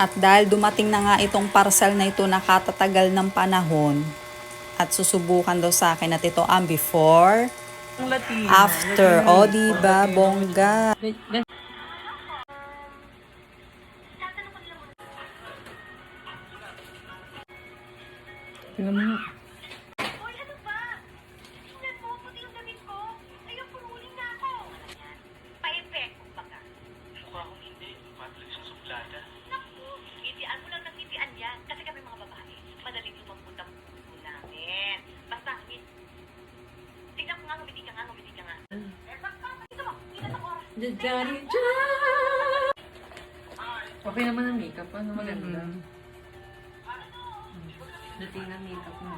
At dahil dumating na nga itong parcel na ito nakatatagal ng panahon, at susubukan daw sa akin at ito ang before, after. O, diba? Bongga. Tingnan mo nga. Hoy, ano ba? Tingnan mo, puti yung damit ko. Ayaw, pumuling na ako. Pa-effect, kumbaga. Mukha akong hindi. Madalas yung suplada. Naku, ngitian mo lang ng ngitian yan. Kasi kami mga babae, madaling lumambot ang puso namin. Basta, tingnan ko nga, ngumiti ka nga, ngumiti ka nga. Eh, basta, ito mo, ilan ang oras? Okay naman ang makeup. Ano maganda? Dating na makeup mo.